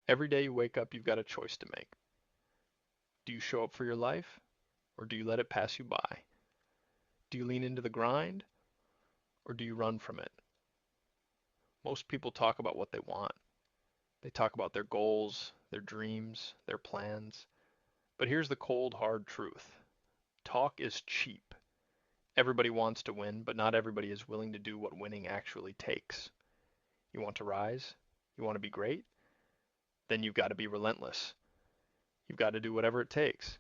Every day you wake up, you've got a choice to make. Do you show up for your life, or do you let it pass you by? Do you lean into the grind, or do you run from it? Most people talk about what they want. They talk about their goals, their dreams, their plans. But here's the cold, hard truth. Talk is cheap. Everybody wants to win, but not everybody is willing to do what winning actually takes. You want to rise? You want to be great? Then you've got to be relentless. You've got to do whatever it takes.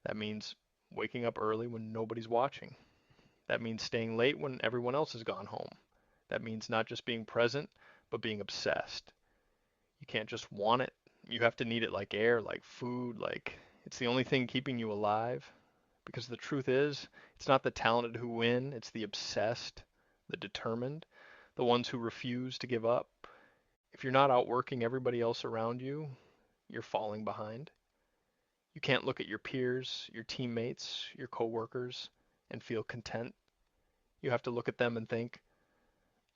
That means waking up early when nobody's watching. That means staying late when everyone else has gone home. That means not just being present, but being obsessed. You can't just want it. You have to need it like air, like food, like it's the only thing keeping you alive. Because the truth is, it's not the talented who win, it's the obsessed, the determined, the ones who refuse to give up. If you're not outworking everybody else around you, you're falling behind. You can't look at your peers, your teammates, your coworkers, and feel content. You have to look at them and think,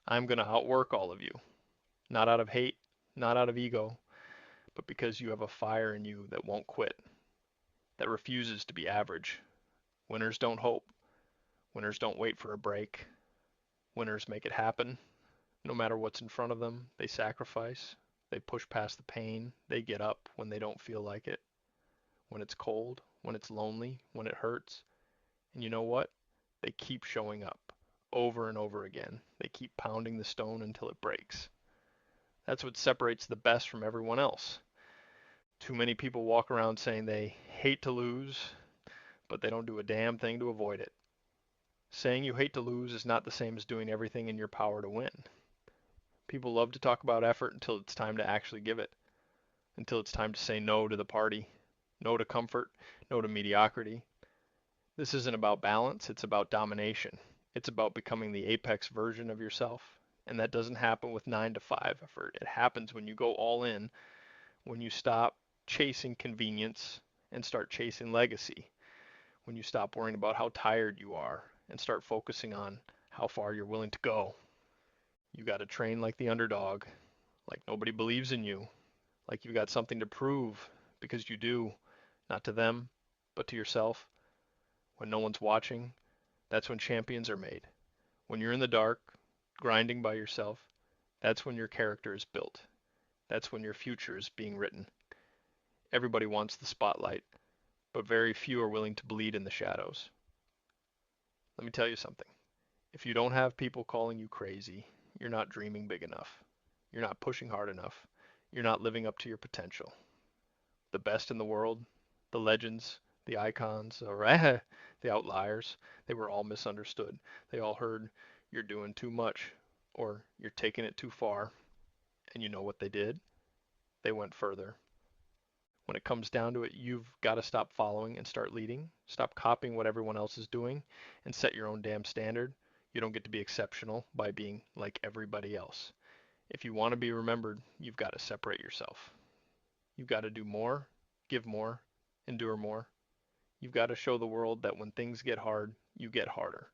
I'm going to outwork all of you. Not out of hate, not out of ego, but because you have a fire in you that won't quit, that refuses to be average. Winners don't hope. Winners don't wait for a break. Winners make it happen. No matter what's in front of them, they sacrifice. They push past the pain. They get up when they don't feel like it. When it's cold, when it's lonely, when it hurts. And you know what? They keep showing up over and over again. They keep pounding the stone until it breaks. That's what separates the best from everyone else. Too many people walk around saying they hate to lose, but they don't do a damn thing to avoid it. Saying you hate to lose is not the same as doing everything in your power to win. People love to talk about effort until it's time to actually give it, until it's time to say no to the party, no to comfort, no to mediocrity. This isn't about balance, it's about domination. It's about becoming the apex version of yourself. And that doesn't happen with 9 to 5 effort. It happens when you go all in, when you stop chasing convenience and start chasing legacy, when you stop worrying about how tired you are and start focusing on how far you're willing to go. You got to train like the underdog, like nobody believes in you, like you've got something to prove because you do, not to them, but to yourself. When no one's watching, that's when champions are made. When you're in the dark, grinding by yourself, that's when your character is built. That's when your future is being written. Everybody wants the spotlight, but very few are willing to bleed in the shadows. Let me tell you something. If you don't have people calling you crazy, you're not dreaming big enough. You're not pushing hard enough. You're not living up to your potential. The best in the world, the legends, the icons, or the outliers, they were all misunderstood. They all heard, you're doing too much, or you're taking it too far. And you know what they did? They went further. When it comes down to it, you've got to stop following and start leading. Stop copying what everyone else is doing and set your own damn standard. You don't get to be exceptional by being like everybody else. If you want to be remembered, you've got to separate yourself. You've got to do more, give more, endure more. You've got to show the world that when things get hard, you get harder.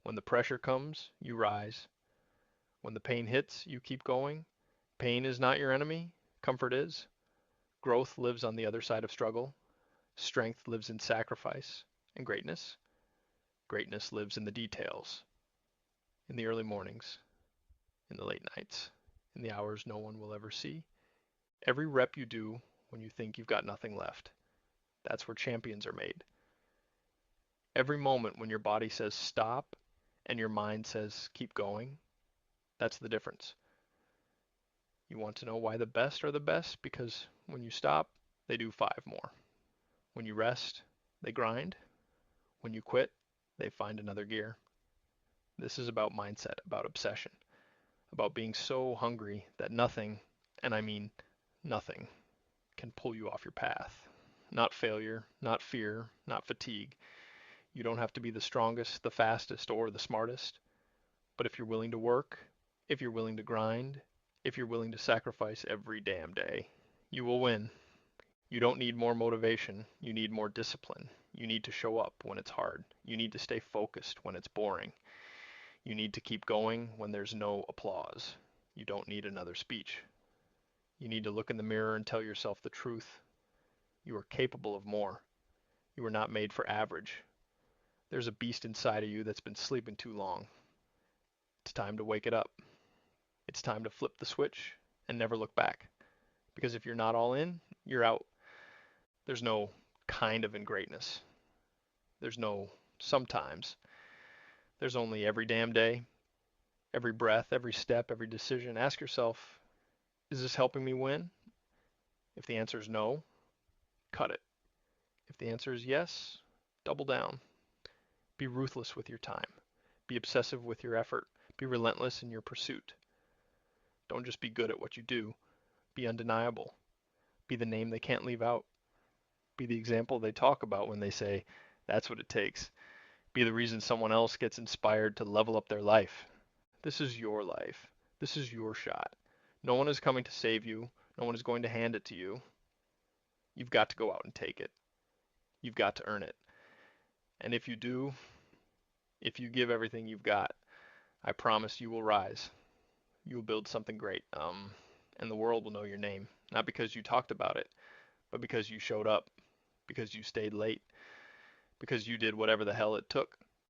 When the pressure comes, you rise. When the pain hits, you keep going. Pain is not your enemy, comfort is. Growth lives on the other side of struggle. Strength lives in sacrifice. And greatness lives in the details, in the early mornings, in the late nights, in the hours no one will ever see. Every rep you do when you think you've got nothing left, that's where champions are made. Every moment when your body says stop and your mind says keep going, that's the difference. You want to know why the best are the best? Because when you stop, they do five more. When you rest, they grind. When you quit, they find another gear. This is about mindset, about obsession, about being so hungry that nothing, and I mean nothing, can pull you off your path. Not failure, not fear, not fatigue. You don't have to be the strongest, the fastest, or the smartest. But if you're willing to work, if you're willing to grind, if you're willing to sacrifice every damn day, you will win. You don't need more motivation. You need more discipline. You need to show up when it's hard. You need to stay focused when it's boring. You need to keep going when there's no applause. You don't need another speech. You need to look in the mirror and tell yourself the truth. You are capable of more. You are not made for average. There's a beast inside of you that's been sleeping too long. It's time to wake it up. It's time to flip the switch and never look back. Because if you're not all in, you're out. There's no kind of in greatness. There's no sometimes. There's only every damn day, every breath, every step, every decision. Ask yourself, is this helping me win? If the answer is no, cut it. If the answer is yes, double down. Be ruthless with your time. Be obsessive with your effort. Be relentless in your pursuit. Don't just be good at what you do. Be undeniable. Be the name they can't leave out. Be the example they talk about when they say, that's what it takes. Be the reason someone else gets inspired to level up their life. This is your life. This is your shot. No one is coming to save you. No one is going to hand it to you. You've got to go out and take it. You've got to earn it. And if you do, if you give everything you've got, I promise you will rise. You will build something great. And the world will know your name. Not because you talked about it, but because you showed up, because you stayed late, because you did whatever the hell it took.